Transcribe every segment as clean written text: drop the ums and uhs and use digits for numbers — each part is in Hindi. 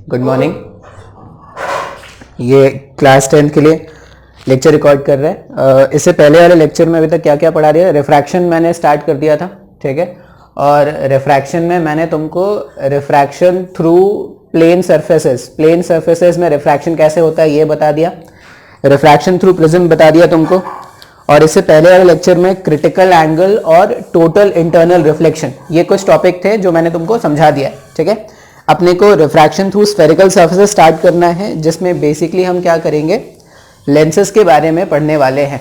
Good morning. ये क्लास 10 के लिए लेक्चर रिकॉर्ड कर रहे हैं। इससे पहले वाले लेक्चर में अभी तक क्या क्या पढ़ा रही है, रिफ्रैक्शन मैंने स्टार्ट कर दिया था, ठीक है। और रिफ्रैक्शन में मैंने तुमको रिफ्रैक्शन थ्रू प्लेन सरफेसेस में रिफ्रैक्शन कैसे होता है ये बता दिया, रिफ्रैक्शन थ्रू प्रिज्म बता दिया तुमको। और इससे पहले वाले लेक्चर में क्रिटिकल एंगल और टोटल इंटरनल रिफ्लेक्शन, ये कुछ टॉपिक थे जो मैंने तुमको समझा दिया है, ठीक है। अपने को refraction through spherical surfaces start करना है, जिसमें बेसिकली हम क्या करेंगे, लेंसेज के बारे में पढ़ने वाले हैं।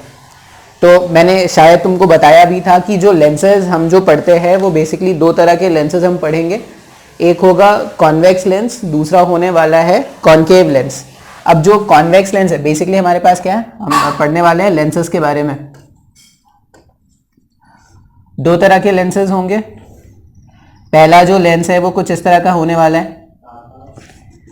तो मैंने शायद तुमको बताया भी था कि जो लेंसेज हम जो पढ़ते हैं वो बेसिकली दो तरह के लेंसेज हम पढ़ेंगे। एक होगा कॉन्वेक्स लेंस, दूसरा होने वाला है कॉनकेव लेंस। अब जो कॉन्वेक्स लेंस है बेसिकली हमारे पास क्या है, हम पढ़ने वाले हैं लेंसेज के बारे में। दो तरह के लेंसेज होंगे। पहला जो लेंस है वो कुछ इस तरह का होने वाला है।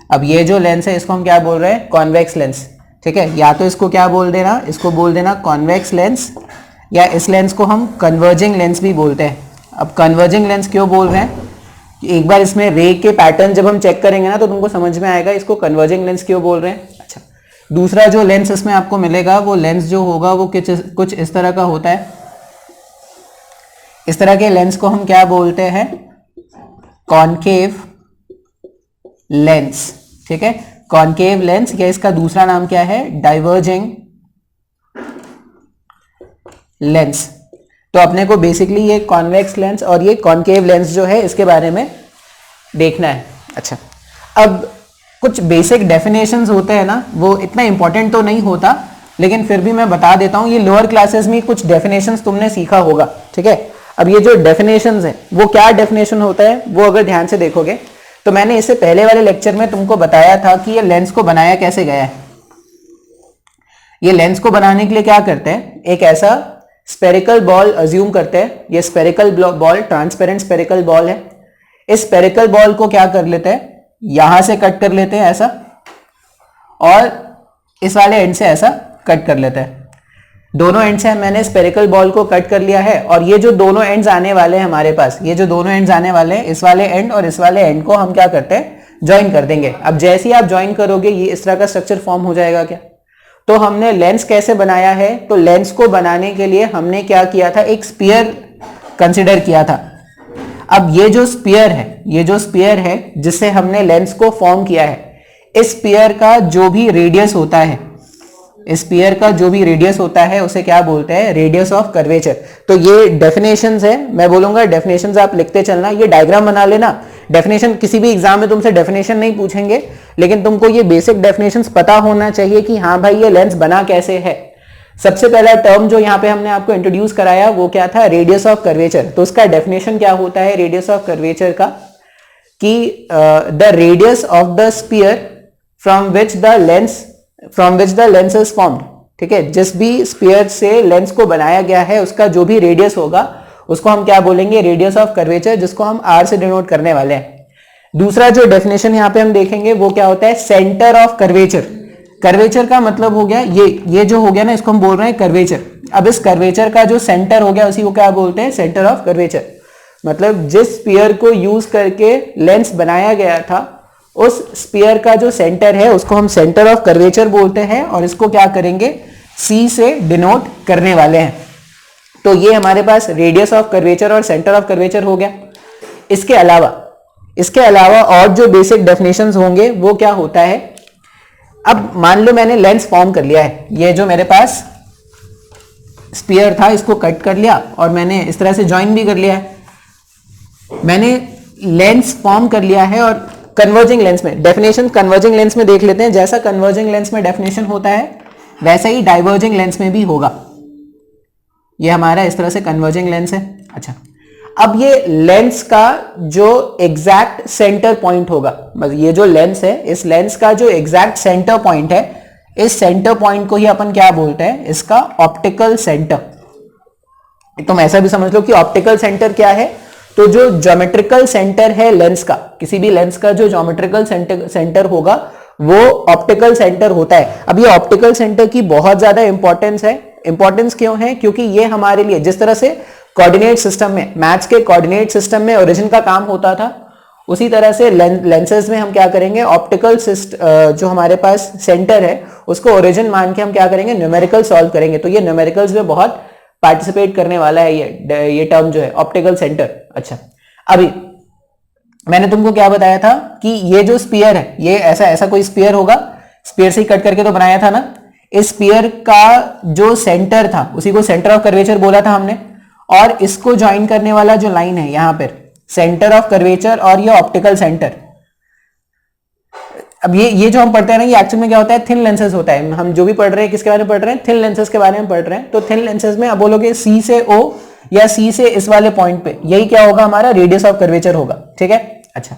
अब ये जो लेंस है इसको हम क्या बोल रहे हैं, कॉन्वेक्स लेंस, ठीक है। या तो इसको क्या बोल देना, इसको बोल देना कॉन्वेक्स लेंस, या इस लेंस को हम कन्वर्जिंग लेंस भी बोलते हैं। अब कन्वर्जिंग लेंस क्यों बोल रहे हैं, एक बार इसमें रे के पैटर्न जब हम चेक करेंगे ना तो तुमको समझ में आएगा इसको कन्वर्जिंग लेंस क्यों बोल रहे हैं। अच्छा, दूसरा जो लेंस इसमें आपको मिलेगा वो लेंस जो होगा वो कुछ इस तरह का होता है। इस तरह के लेंस को हम क्या बोलते हैं, कॉनकेव लेंस, ठीक है। कॉनकेव लेंस, या इसका दूसरा नाम क्या है, डाइवर्जिंग लेंस। तो अपने को बेसिकली ये कॉन्वेक्स लेंस और ये कॉनकेव लेंस जो है इसके बारे में देखना है। अच्छा, अब कुछ बेसिक डेफिनेशंस होते हैं ना, वो इतना इंपॉर्टेंट तो नहीं होता, लेकिन फिर भी मैं बता देता हूं। ये लोअर क्लासेस में कुछ डेफिनेशंस तुमने सीखा होगा, ठीक है। अब ये जो डेफिनेशंस है वो क्या डेफिनेशन होता है वो अगर ध्यान से देखोगे तो मैंने इससे पहले वाले लेक्चर में तुमको बताया था कि ये लेंस को बनाया कैसे गया है। ये लेंस को बनाने के लिए क्या करते हैं, एक ऐसा स्फेरिकल बॉल अज्यूम करते हैं। ये spherical ball transparent spherical ball है। इस स्फेरिकल बॉल को क्या कर लेते हैं, यहां से कट कर लेते हैं ऐसा, और इस वाले एंड से ऐसा कट कर लेते हैं। दोनों एंड से मैंने स्फेरिकल बॉल को कट कर लिया है, और ये जो दोनों एंड्स आने वाले हैं हमारे पास, ये जो दोनों एंड्स आने वाले हैं, इस वाले एंड और इस वाले एंड को हम क्या करते हैं, ज्वाइन कर देंगे। अब जैसे ही आप ज्वाइन करोगे ये इस तरह का स्ट्रक्चर फॉर्म हो जाएगा क्या। तो हमने लेंस कैसे बनाया है, तो लेंस को बनाने के लिए हमने क्या किया था, एक स्फीयर कंसिडर किया था। अब ये जो स्फीयर है जिससे हमने लेंस को फॉर्म किया है, इस स्फीयर का जो भी रेडियस होता है उसे क्या बोलते हैं, रेडियस ऑफ कर्वेचर। तो ये डेफिनेशंस है, मैं बोलूंगा डेफिनेशंस आप लिखते चलना, ये डायग्राम बना लेना। डेफिनेशन किसी भी एग्जाम में तुमसे डेफिनेशन नहीं पूछेंगे, लेकिन तुमको ये बेसिक डेफिनेशंस पता होना चाहिए कि हाँ भाई ये लेंस बना कैसे है। सबसे पहला टर्म जो यहाँ पे हमने आपको इंट्रोड्यूस कराया वो क्या था, रेडियस ऑफ कर्वेचर। तो उसका डेफिनेशन क्या होता है रेडियस ऑफ कर्वेचर का, कि the radius of the sphere from which the lens is formed, ठीक है। जिस भी स्फीयर से लेंस को बनाया गया है उसका जो भी रेडियस होगा उसको हम क्या बोलेंगे, रेडियस ऑफ कर्वेचर, जिसको हम आर से डिनोट करने वाले हैं। दूसरा जो डेफिनेशन यहाँ पे हम देखेंगे वो क्या होता है, सेंटर ऑफ कर्वेचर। कर्वेचर का मतलब हो गया ये जो हो गया ना, इसको हम बोल रहे हैं कर्वेचर। अब इस कर्वेचर का जो सेंटर हो गया उसी को क्या बोलते हैं, सेंटर ऑफ कर्वेचर। मतलब जिस स्फीयर को यूज करके लेंस बनाया गया था उस स्फीयर का जो सेंटर है उसको हम सेंटर ऑफ कर्वेचर बोलते हैं, और इसको क्या करेंगे, सी से डिनोट करने वाले हैं। तो ये हमारे पास रेडियस ऑफ कर्वेचर और सेंटर ऑफ कर्वेचर हो गया। इसके अलावा और जो बेसिक डेफिनेशंस होंगे वो क्या होता है, अब मान लो मैंने लेंस फॉर्म कर लिया है, ये जो मेरे पास स्फीयर था इसको कट कर लिया और मैंने इस तरह से ज्वाइन भी कर लिया है। मैंने लेंस फॉर्म कर लिया है, और कन्वर्जिंग लेंस में डेफिनेशन कन्वर्जिंग लेंस में देख लेते हैं। जैसा कन्वर्जिंग लेंस में डेफिनेशन होता है वैसा ही डाइवर्जिंग लेंस में भी होगा। ये हमारा इस तरह से कन्वर्जिंग लेंस है। अच्छा, अब ये लेंस का जो एग्जैक्ट सेंटर पॉइंट होगा, मतलब ये जो लेंस है इस लेंस का जो एग्जैक्ट सेंटर पॉइंट है, इस सेंटर पॉइंट को ही अपन क्या बोलते हैं, इसका ऑप्टिकल सेंटर। तुम ऐसा भी समझ लो कि ऑप्टिकल सेंटर क्या है, तो जो ज्योमेट्रिकल सेंटर है लेंस का, किसी भी लेंस का जो ज्योमेट्रिकल सेंटर होगा वो ऑप्टिकल सेंटर होता है। अब ये ऑप्टिकल सेंटर की बहुत ज्यादा इंपॉर्टेंस है। इंपॉर्टेंस क्यों है, क्योंकि ये हमारे लिए जिस तरह से कोऑर्डिनेट सिस्टम में, मैथ्स के कोऑर्डिनेट सिस्टम में ओरिजिन का काम होता था, उसी तरह से लेंसेज में हम क्या करेंगे, ऑप्टिकल जो हमारे पास सेंटर है उसको ओरिजिन मान के हम क्या करेंगे, न्यूमेरिकल सॉल्व करेंगे। तो ये न्यूमेरिकल्स में बहुत पार्टिसिपेट करने वाला है ये टर्म जो है ऑप्टिकल सेंटर। अच्छा, अभी मैंने तुमको क्या बताया था कि ये जो स्फीयर है, ये ऐसा कोई स्फीयर होगा, स्फीयर से ही कट करके तो बनाया था ना। इस स्फीयर का जो सेंटर था उसी को सेंटर ऑफ कर्वेचर बोला था हमने, और इसको ज्वाइन करने वाला जो लाइन है यहां पर सेंटर ऑफ कर्वेचर और ये ऑप्टिकल सेंटर। अब ये जो हम पढ़ते हैं ना, ये एक्चुअल में क्या होता है, थिन लेंसेज होता है। हम जो भी पढ़ रहे हैं किसके बारे में पढ़ रहे हैं, थिन लेंसेज के बारे में पढ़ रहे हैं। तो थिन लेंसेज में अब बोलोगे सी से ओ या सी से इस वाले पॉइंट पे, यही क्या होगा, हमारा रेडियस ऑफ कर्वेचर होगा। ठीक है, अच्छा,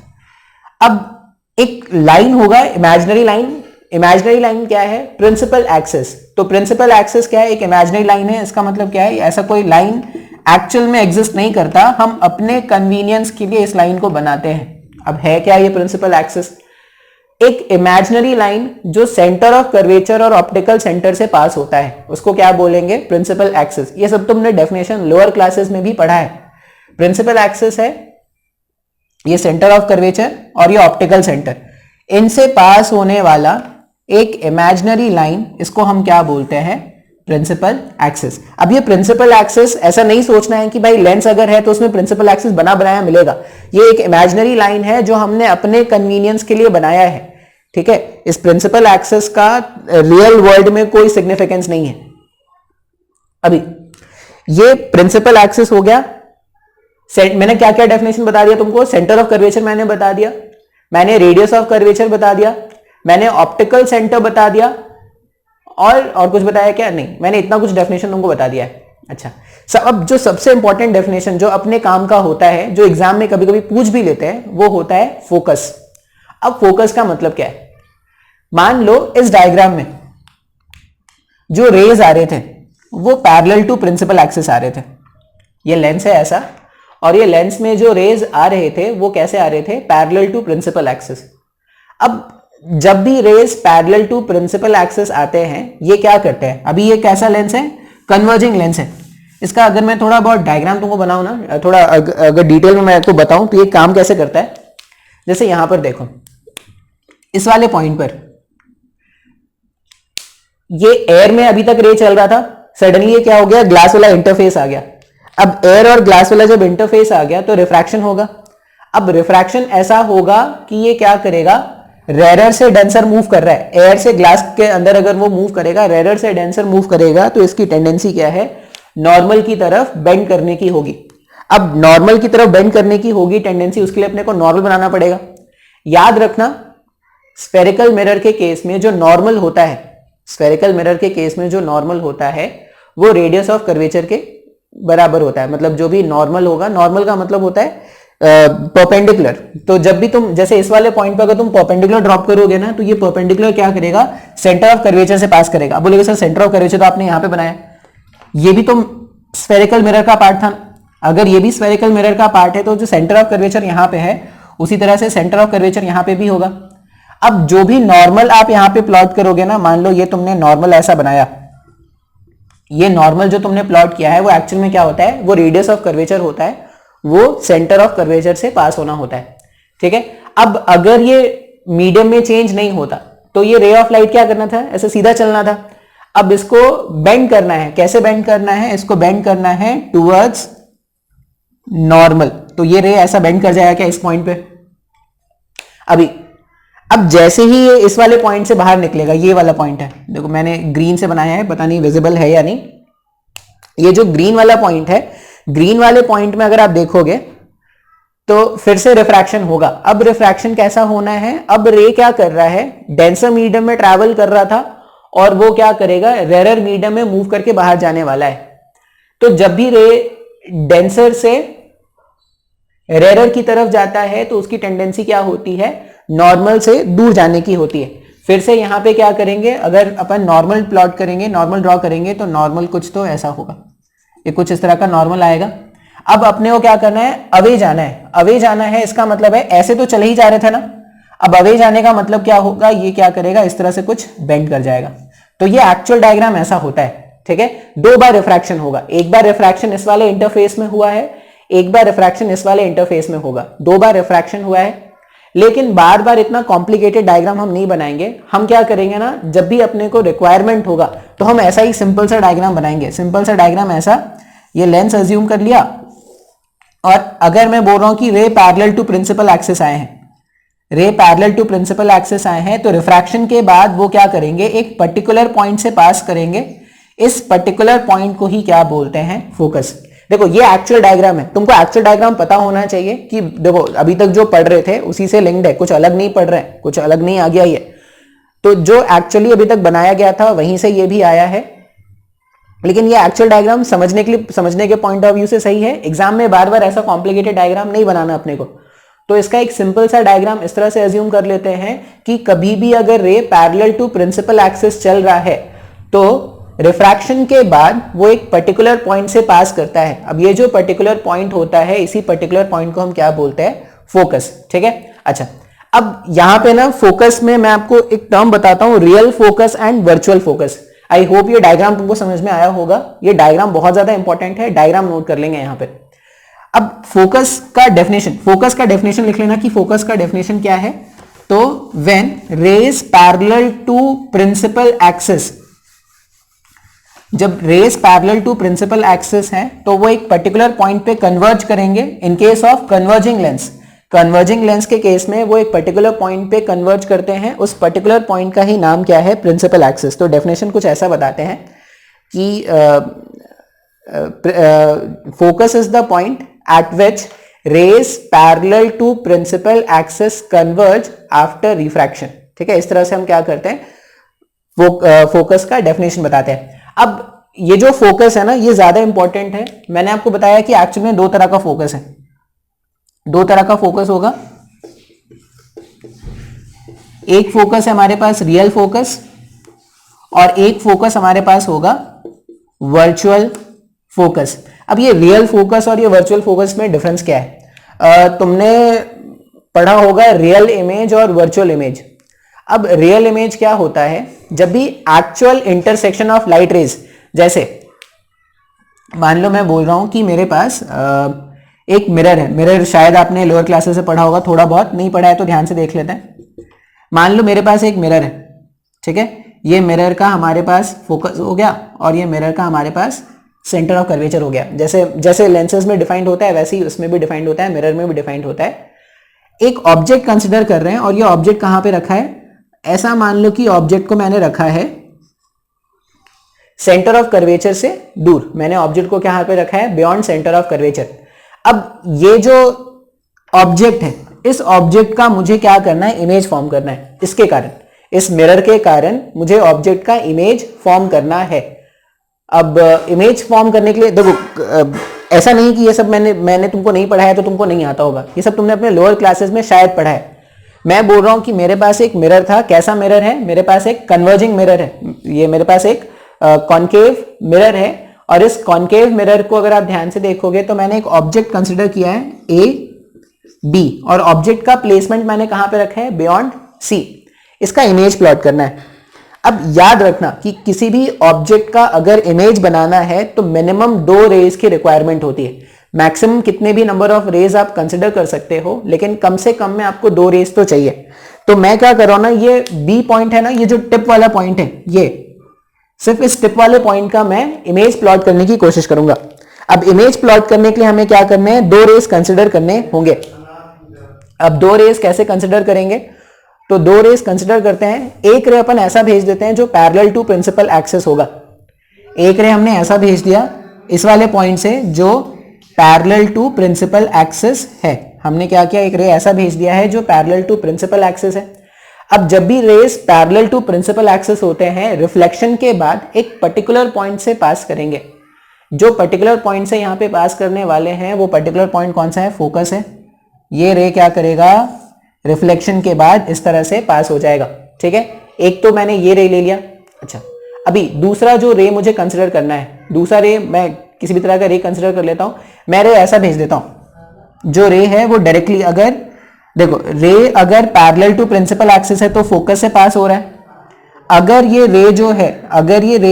अब एक लाइन होगा इमेजिनरी लाइन। इमेजिनरी लाइन क्या है, प्रिंसिपल एक्सिस। तो प्रिंसिपल एक्सिस क्या है, एक इमेजिनरी लाइन है। इसका मतलब क्या है, ऐसा कोई लाइन एक्चुअल में एग्जिस्ट नहीं करता, हम अपने कन्वीनियंस के लिए इस लाइन को बनाते हैं। अब है क्या ये प्रिंसिपल एक्सिस, एक इमेजिनरी लाइन जो सेंटर ऑफ कर्वेचर और ऑप्टिकल सेंटर से पास होता है, उसको क्या बोलेंगे, प्रिंसिपल एक्सिस। ये सब तुमने डेफिनेशन लोअर क्लासेस में भी पढ़ा है। प्रिंसिपल एक्सिस है ये सेंटर ऑफ कर्वेचर और ये ऑप्टिकल सेंटर, इनसे पास होने वाला एक इमेजिनरी लाइन, इसको हम क्या बोलते हैं, प्रिंसिपल एक्सिस। अब ये प्रिंसिपल एक्सिस ऐसा नहीं सोचना है कि भाई लेंस अगर है तो उसमें प्रिंसिपल एक्सिस बना बनाया मिलेगा। ये एक इमेजिनरी लाइन है जो हमने अपने कन्वीनियंस के लिए बनाया है। ठीक है, इस प्रिंसिपल एक्सिस का रियल वर्ल्ड में कोई सिग्निफिकेंस नहीं है। अभी ये प्रिंसिपल एक्सिस हो गया। मैंने क्या क्या डेफिनेशन बता दिया तुमको, सेंटर ऑफ कर्वेचर मैंने बता दिया, मैंने रेडियस ऑफ कर्वेचर बता दिया, मैंने ऑप्टिकल सेंटर बता दिया, और कुछ बताया क्या, नहीं, मैंने इतना कुछ डेफिनेशन तुमको बता दिया है। अच्छा, अब जो सबसे इंपॉर्टेंट डेफिनेशन जो अपने काम का होता है, जो एग्जाम में कभी कभी पूछ भी लेते हैं, वो होता है फोकस। अब फोकस का मतलब क्या है, मान लो इस डायग्राम में जो रेज आ रहे थे वो पैरेलल टू प्रिंसिपल एक्सिस आ रहे थे। ये लेंस है ऐसा, और ये लेंस में जो रेज आ रहे थे वो कैसे आ रहे थे, पैरेलल टू प्रिंसिपल एक्सिस। अब जब भी rays parallel to principal axis आते हैं, ये क्या करते हैं, अभी ये कैसा लेंस है, कन्वर्जिंग लेंस है। इसका अगर मैं थोड़ा बहुत डायग्राम तुमको बनाऊं ना, थोड़ा अगर डिटेल में मैं आपको बताऊं तो ये काम कैसे करता है। जैसे यहां पर देखो, इस वाले पॉइंट पर ये एयर में अभी तक रे चल रहा था, सडनली ये क्या हो गया, ग्लास वाला इंटरफेस आ गया। अब एयर और ग्लास वाला जब इंटरफेस आ गया तो रिफ्रैक्शन होगा। अब रिफ्रैक्शन ऐसा होगा कि ये क्या करेगा, रेरर से डेंसर मूव कर रहा है। एयर से ग्लास के अंदर अगर वो मूव करेगा, रेरर से डेंसर मूव करेगा, तो इसकी टेंडेंसी क्या है, नॉर्मल की तरफ बेंड करने की होगी। अब नॉर्मल की तरफ बेंड करने की होगी टेंडेंसी, उसके लिए अपने को नॉर्मल बनाना पड़ेगा। याद रखना, स्फेरिकल मिरर के केस में जो नॉर्मल होता है, स्फेरिकल मिरर के केस में जो नॉर्मल होता है वो रेडियस ऑफ कर्वेचर के बराबर होता है। मतलब जो भी नॉर्मल होगा, नॉर्मल का मतलब होता है परपेंडिकुलर। तो जब भी तुम जैसे इस वाले पॉइंट पर अगर तुम परपेंडिकुलर ड्रॉप करोगे ना, तो ये परपेंडिकुलर क्या करेगा, सेंटर ऑफ कर्वेचर से पास करेगा। अब बोलेगे सर सेंटर ऑफ कर्वेचर तो आपने यहां पे बनाया, ये भी तुम स्फेरिकल मिरर का पार्ट था। अगर ये भी स्फेरिकल मिरर का पार्ट है तो जो सेंटर ऑफ कर्वेचर यहां पे है, उसी तरह से सेंटर ऑफ कर्वेचर यहां पे भी होगा। अब जो भी नॉर्मल आप यहां पे प्लॉट करोगे ना, मान लो ये तुमने नॉर्मल ऐसा बनाया, ये नॉर्मल जो तुमने प्लॉट किया है वो एक्चुअल में क्या होता है, वो रेडियस ऑफ कर्वेचर होता है, वो सेंटर ऑफ कर्वेचर से पास होना होता है। ठीक है, अब अगर ये मीडियम में चेंज नहीं होता तो ये रे ऑफ लाइट क्या करना था, ऐसे सीधा चलना था। अब इसको बेंड करना है, कैसे बेंड करना है, इसको बेंड करना है टुवर्ड्स नॉर्मल। तो ये रे ऐसा बेंड कर जाएगा क्या इस पॉइंट पे। अभी अब जैसे ही ये इस वाले पॉइंट से बाहर निकलेगा, ये वाला पॉइंट है, देखो मैंने ग्रीन से बनाया है, पता नहीं विजिबल है या नहीं। ये जो ग्रीन वाला पॉइंट है, ग्रीन वाले पॉइंट में अगर आप देखोगे तो फिर से रिफ्रैक्शन होगा। अब रिफ्रैक्शन कैसा होना है, अब रे क्या कर रहा है, डेंसर मीडियम में ट्रैवल कर रहा था और वो क्या करेगा, रेरर मीडियम में मूव करके बाहर जाने वाला है। तो जब भी रे डेंसर से रेरर की तरफ जाता है तो उसकी टेंडेंसी क्या होती है, नॉर्मल से दूर जाने की होती है। फिर से यहां पे क्या करेंगे, अगर अपन नॉर्मल प्लॉट करेंगे, नॉर्मल ड्रॉ करेंगे, तो नॉर्मल कुछ तो ऐसा होगा, ये कुछ इस तरह का नॉर्मल आएगा। अब अपने को क्या करना है, अवे जाना है। अवे जाना है इसका मतलब है ऐसे तो चले ही जा रहे थे ना, अब अवे जाने का मतलब क्या होगा, ये क्या करेगा, इस तरह से कुछ बेंड कर जाएगा। तो ये एक्चुअल डायग्राम ऐसा होता है। ठीक है, दो बार रिफ्रैक्शन होगा, एक बार रिफ्रैक्शन इस वाले इंटरफेस में हुआ है, एक बार रिफ्रैक्शन इस वाले इंटरफेस में होगा, 2 बार रिफ्रैक्शन हुआ है, लेकिन बार बार इतना कॉम्प्लिकेटेड डायग्राम हम नहीं बनाएंगे। हम क्या करेंगे ना, जब भी अपने को रिक्वायरमेंट होगा तो हम ऐसा ही सिंपल सा डायग्राम बनाएंगे। सिंपल सा डायग्राम ऐसा, ये लेंस अज्यूम कर लिया, और अगर मैं बोल रहा हूं कि ray parallel to principal axis आए हैं, ray parallel to principal axis आए हैं, तो रिफ्रैक्शन के बाद वो क्या करेंगे, एक पर्टिकुलर पॉइंट से पास करेंगे। इस पर्टिकुलर पॉइंट को ही क्या बोलते हैं, फोकस। देखो ये एक्चुअल डायग्राम है, तुमको एक्चुअल डायग्राम पता होना चाहिए कि देखो अभी तक जो पढ़ रहे थे उसी से लिंक्ड है, कुछ अलग नहीं पढ़ रहे हैं, कुछ अलग नहीं आ गया ये। तो जो एक्चुअली अभी तक बनाया गया था वहीं से ये भी आया है, लेकिन ये एक्चुअल डायग्राम समझने के लिए, समझने के पॉइंट ऑफ व्यू से सही है। एग्जाम में बार बार ऐसा कॉम्प्लिकेटेड डायग्राम नहीं बनाना अपने को। तो इसका एक सिंपल सा डायग्राम इस तरह से अज्यूम कर लेते हैं कि कभी भी अगर ray parallel to principal axis चल रहा है तो रिफ्रैक्शन के बाद वो एक पर्टिकुलर पॉइंट से पास करता है। अब ये जो पर्टिकुलर पॉइंट होता है, इसी पर्टिकुलर पॉइंट को हम क्या बोलते हैं, फोकस। ठीक है, अच्छा अब यहां पे ना फोकस में मैं आपको एक टर्म बताता हूं, real focus and virtual focus. I hope ये डायग्राम तुमको समझ में आया होगा। ये डायग्राम बहुत ज्यादा इंपॉर्टेंट है, डायग्राम नोट कर लेंगे यहां पे। अब फोकस का डेफिनेशन, फोकस का डेफिनेशन लिख लेना कि फोकस का डेफिनेशन क्या है। तो when rays parallel to principal axis, जब rays parallel to principal axis है तो वो एक पर्टिकुलर पॉइंट पे कन्वर्ज करेंगे। In case of converging lens, converging lens के केस में वो एक पर्टिकुलर पॉइंट पे कन्वर्ज करते हैं। उस पर्टिकुलर पॉइंट का ही नाम क्या है, प्रिंसिपल एक्सिस। तो डेफिनेशन कुछ ऐसा बताते हैं कि focus is the point at which rays parallel to principal axis converge after refraction. ठीक है, इस तरह से हम क्या करते हैं, फोकस का डेफिनेशन बताते हैं। अब ये जो फोकस है ना, ये ज्यादा इंपॉर्टेंट है। मैंने आपको बताया कि एक्चुअली में 2 तरह का फोकस है, 2 तरह का फोकस होगा। एक फोकस है हमारे पास रियल फोकस, और एक फोकस हमारे पास होगा वर्चुअल फोकस। अब ये रियल फोकस और ये वर्चुअल फोकस में डिफरेंस क्या है, तुमने पढ़ा होगा रियल इमेज और वर्चुअल इमेज। अब रियल इमेज क्या होता है, जब भी actual intersection of light rays, जैसे मान लो मैं बोल रहा हूं कि मेरे पास एक मिरर है। मिरर शायद आपने लोअर क्लासेस से पढ़ा होगा, थोड़ा बहुत, नहीं पढ़ा है तो ध्यान से देख लेते हैं। मान लो मेरे पास एक मिरर है, ठीक है, ये मिरर का हमारे पास फोकस हो गया और ये मिरर का हमारे पास सेंटर ऑफ कर्वेचर हो गया। जैसे जैसे लेंसेज में डिफाइंड होता है वैसे ही उसमें भी डिफाइंड होता है, मिरर में भी डिफाइंड होता है। एक ऑब्जेक्ट कंसिडर कर रहे हैं और ये ऑब्जेक्ट कहां पे रखा है, ऐसा मान लो कि ऑब्जेक्ट को मैंने रखा है सेंटर ऑफ कर्वेचर से दूर। मैंने ऑब्जेक्ट को कहां पे रखा है, बियॉन्ड सेंटर ऑफ कर्वेचर। अब ये जो ऑब्जेक्ट है, इस ऑब्जेक्ट का मुझे क्या करना है, इमेज फॉर्म करना है। इसके कारण, इस मिरर के कारण मुझे ऑब्जेक्ट का इमेज फॉर्म करना है। अब इमेज फॉर्म करने के लिए देखो, ऐसा नहीं कि ये सब मैंने तुमको नहीं पढ़ाया तो तुमको नहीं आता होगा, ये सब तुमने अपने लोअर क्लासेस में शायद पढ़ा है। मैं बोल रहा हूं कि मेरे पास एक मिरर था। कैसा मिरर है, मेरे पास एक कन्वर्जिंग मिरर है। ये मेरे पास एक कॉन्केव मिरर है, और इस कॉन्केव मिरर को अगर आप ध्यान से देखोगे तो मैंने एक ऑब्जेक्ट कंसिडर किया है ए बी, और ऑब्जेक्ट का प्लेसमेंट मैंने कहां पे रखा है, बियॉन्ड सी। इसका इमेज प्लॉट करना है। अब याद रखना कि किसी भी ऑब्जेक्ट का अगर इमेज बनाना है तो मिनिमम 2 रेज की रिक्वायरमेंट होती है। मैक्सिमम कितने भी नंबर ऑफ रेज आप कंसिडर कर सकते हो, लेकिन कम से कम में आपको 2 रेज तो चाहिए। तो मैं क्या कर रहा हूं ना, ये बी पॉइंट है ना, ये जो टिप वाला पॉइंट है, ये सिर्फ इस टिप वाले पॉइंट का मैं इमेज प्लॉट करने की कोशिश करूंगा। अब इमेज प्लॉट करने के लिए हमें क्या करने हैं, 2 रेज कंसिडर करने होंगे। अब 2 रेज कैसे कंसिडर करेंगे, तो 2 रेज कंसिडर करते हैं। एक रे अपन ऐसा भेज देते हैं जो पैरेलल टू प्रिंसिपल एक्सिस होगा। एक रे हमने ऐसा भेज दिया इस वाले पॉइंट से जो पैरेलल टू प्रिंसिपल एक्सिस है। हमने क्या किया, एक रे ऐसा भेज दिया है जो पैरेलल टू प्रिंसिपल एक्सिस है। अब जब भी rays parallel to principal axis होते हैं, रिफ्लेक्शन के बाद एक पर्टिकुलर पॉइंट से पास करेंगे। जो पर्टिकुलर पॉइंट से यहां पे पास करने वाले हैं वो पर्टिकुलर पॉइंट कौन सा है, फोकस है। ये रे क्या करेगा, रिफ्लेक्शन के बाद इस तरह से पास हो जाएगा। ठीक है, एक तो मैंने ये रे ले लिया। अच्छा, अभी दूसरा जो रे मुझे कंसिडर करना है, दूसरा रे मैं किसी भी तरह का रे कंसिडर कर लेता हूं। मैं रे ऐसा भेज देता हूं, जो रे है वो डायरेक्टली, अगर देखो रे अगर पैरेलल टू प्रिंसिपल एक्सिस है तो फोकस से पास हो रहा है। अगर ये रे